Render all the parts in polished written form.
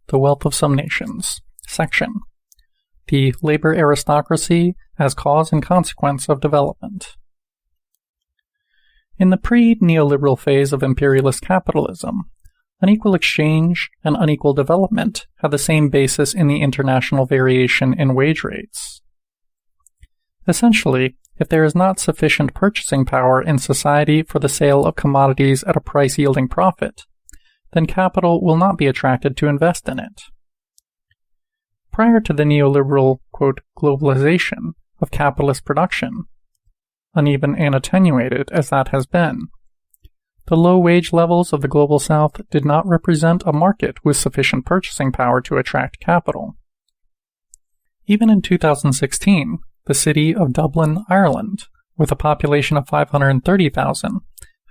The Wealth of Some Nations, section, The Labor Aristocracy as Cause and Consequence of Development. In the pre-neoliberal phase of imperialist capitalism, unequal exchange and unequal development had the same basis in the international variation in wage rates. Essentially, if there is not sufficient purchasing power in society for the sale of commodities at a price yielding profit, then capital will not be attracted to invest in it. Prior to the neoliberal, quote, globalization of capitalist production, uneven and attenuated as that has been, the low wage levels of the Global South did not represent a market with sufficient purchasing power to attract capital. Even in 2016, the city of Dublin, Ireland, with a population of 530,000,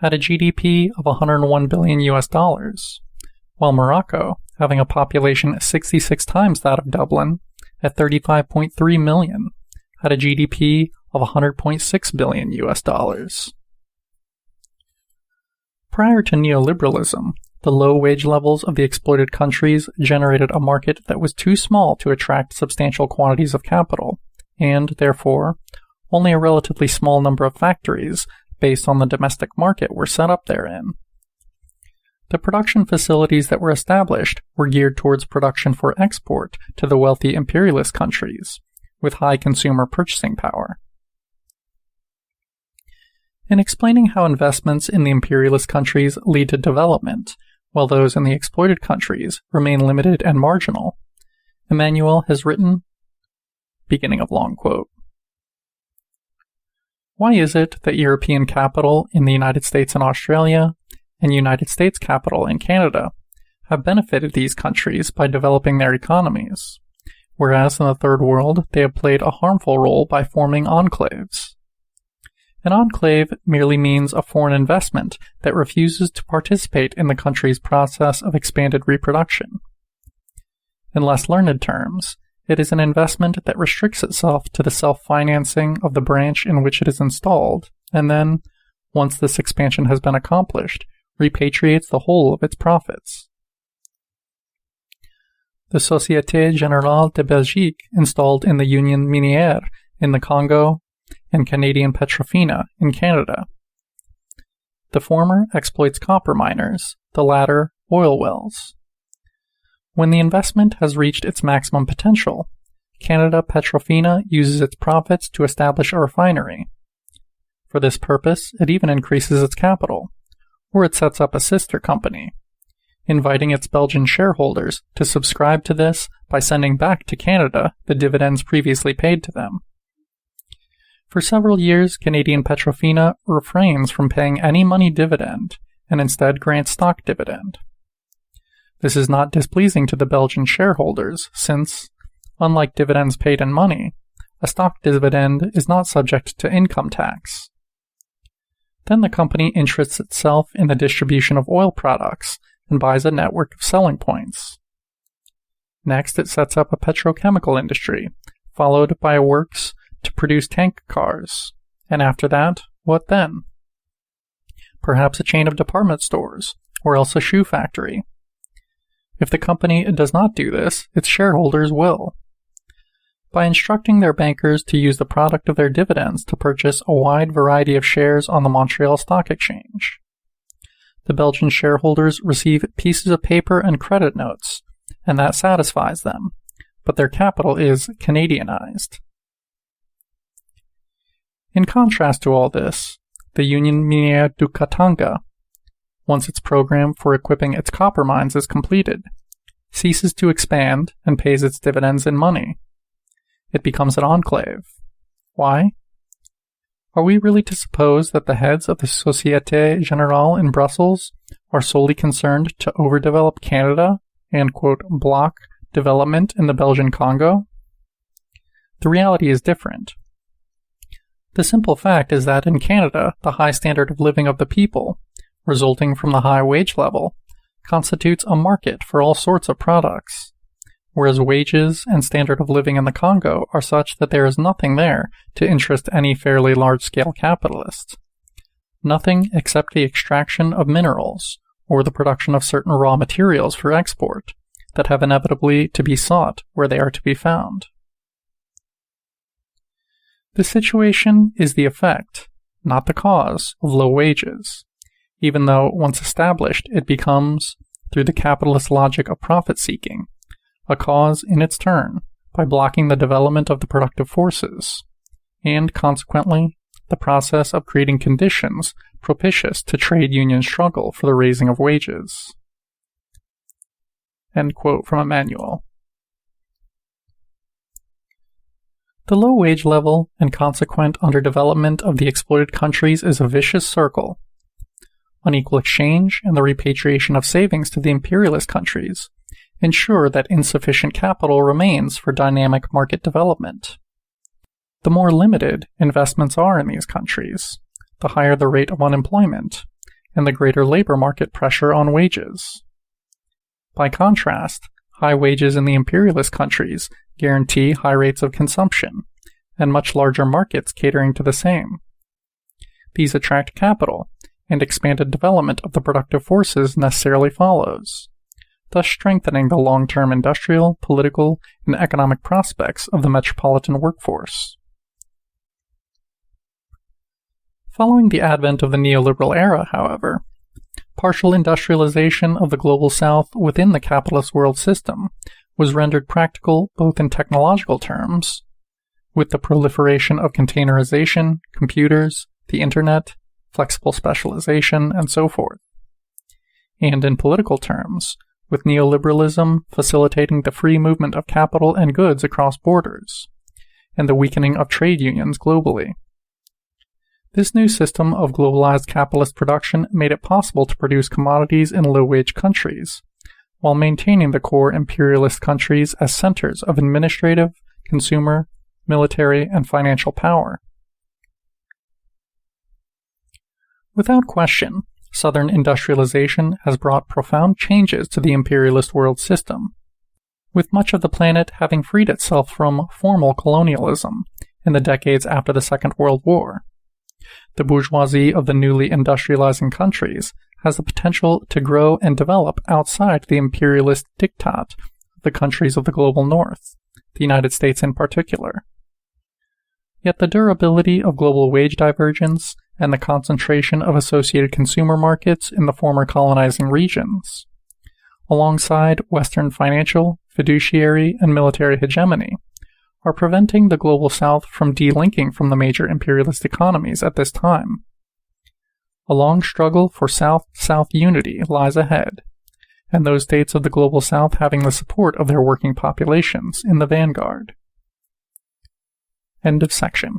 had a GDP of $101 billion, while Morocco, having a population 66 times that of Dublin, at 35.3 million, had a GDP of $100.6 billion. Prior to neoliberalism, the low wage levels of the exploited countries generated a market that was too small to attract substantial quantities of capital, and, therefore, only a relatively small number of factories based on the domestic market were set up therein. The production facilities that were established were geared towards production for export to the wealthy imperialist countries, with high consumer purchasing power. In explaining how investments in the imperialist countries lead to development, while those in the exploited countries remain limited and marginal, Emmanuel has written, beginning of long quote, "Why is it that European capital in the United States and Australia, and United States capital in Canada, have benefited these countries by developing their economies, whereas in the Third World they have played a harmful role by forming enclaves? An enclave merely means a foreign investment that refuses to participate in the country's process of expanded reproduction. In less learned terms, it is an investment that restricts itself to the self-financing of the branch in which it is installed, and then, once this expansion has been accomplished, repatriates the whole of its profits. The Société Générale de Belgique installed in the Union Minière in the Congo and Canadian Petrofina in Canada. The former exploits copper miners, the latter oil wells. When the investment has reached its maximum potential, Canada Petrofina uses its profits to establish a refinery. For this purpose, it even increases its capital, or it sets up a sister company, inviting its Belgian shareholders to subscribe to this by sending back to Canada the dividends previously paid to them. For several years, Canadian Petrofina refrains from paying any money dividend and instead grants stock dividend. This is not displeasing to the Belgian shareholders since, unlike dividends paid in money, a stock dividend is not subject to income tax. Then the company interests itself in the distribution of oil products and buys a network of selling points. Next, it sets up a petrochemical industry, followed by works to produce tank cars. And after that, what then? Perhaps a chain of department stores, or else a shoe factory. If the company does not do this, its shareholders will. By instructing their bankers to use the product of their dividends to purchase a wide variety of shares on the Montreal Stock Exchange. The Belgian shareholders receive pieces of paper and credit notes, and that satisfies them, but their capital is Canadianized. In contrast to all this, the Union Minière du Katanga, once its program for equipping its copper mines is completed, ceases to expand and pays its dividends in money. It becomes an enclave. Why? Are we really to suppose that the heads of the Société Générale in Brussels are solely concerned to overdevelop Canada and, quote, block development in the Belgian Congo? The reality is different. The simple fact is that in Canada, the high standard of living of the people, resulting from the high wage level, constitutes a market for all sorts of products, whereas wages and standard of living in the Congo are such that there is nothing there to interest any fairly large-scale capitalist. Nothing except the extraction of minerals, or the production of certain raw materials for export, that have inevitably to be sought where they are to be found. This situation is the effect, not the cause, of low wages, even though once established it becomes, through the capitalist logic of profit-seeking, a cause in its turn by blocking the development of the productive forces, and consequently the process of creating conditions propitious to trade union struggle for the raising of wages. End quote from a manual. The low wage level and consequent underdevelopment of the exploited countries is a vicious circle. Unequal exchange and the repatriation of savings to the imperialist countries ensure that insufficient capital remains for dynamic market development. The more limited investments are in these countries, the higher the rate of unemployment, and the greater labor market pressure on wages. By contrast, high wages in the imperialist countries guarantee high rates of consumption, and much larger markets catering to the same. These attract capital, and expanded development of the productive forces necessarily follows, thus strengthening the long-term industrial, political, and economic prospects of the metropolitan workforce. Following the advent of the neoliberal era, however, partial industrialization of the global south within the capitalist world system was rendered practical both in technological terms, with the proliferation of containerization, computers, the internet, flexible specialization, and so forth, and in political terms, with neoliberalism facilitating the free movement of capital and goods across borders, and the weakening of trade unions globally. This new system of globalized capitalist production made it possible to produce commodities in low-wage countries, while maintaining the core imperialist countries as centers of administrative, consumer, military, and financial power. Without question, Southern industrialization has brought profound changes to the imperialist world system, with much of the planet having freed itself from formal colonialism in the decades after the Second World War. The bourgeoisie of the newly industrializing countries has the potential to grow and develop outside the imperialist diktat of the countries of the global north, the United States in particular. Yet the durability of global wage divergence and the concentration of associated consumer markets in the former colonizing regions, alongside Western financial, fiduciary, and military hegemony, are preventing the global south from delinking from the major imperialist economies at this time. A long struggle for South-South unity lies ahead, and those states of the global south having the support of their working populations in the vanguard. End of section.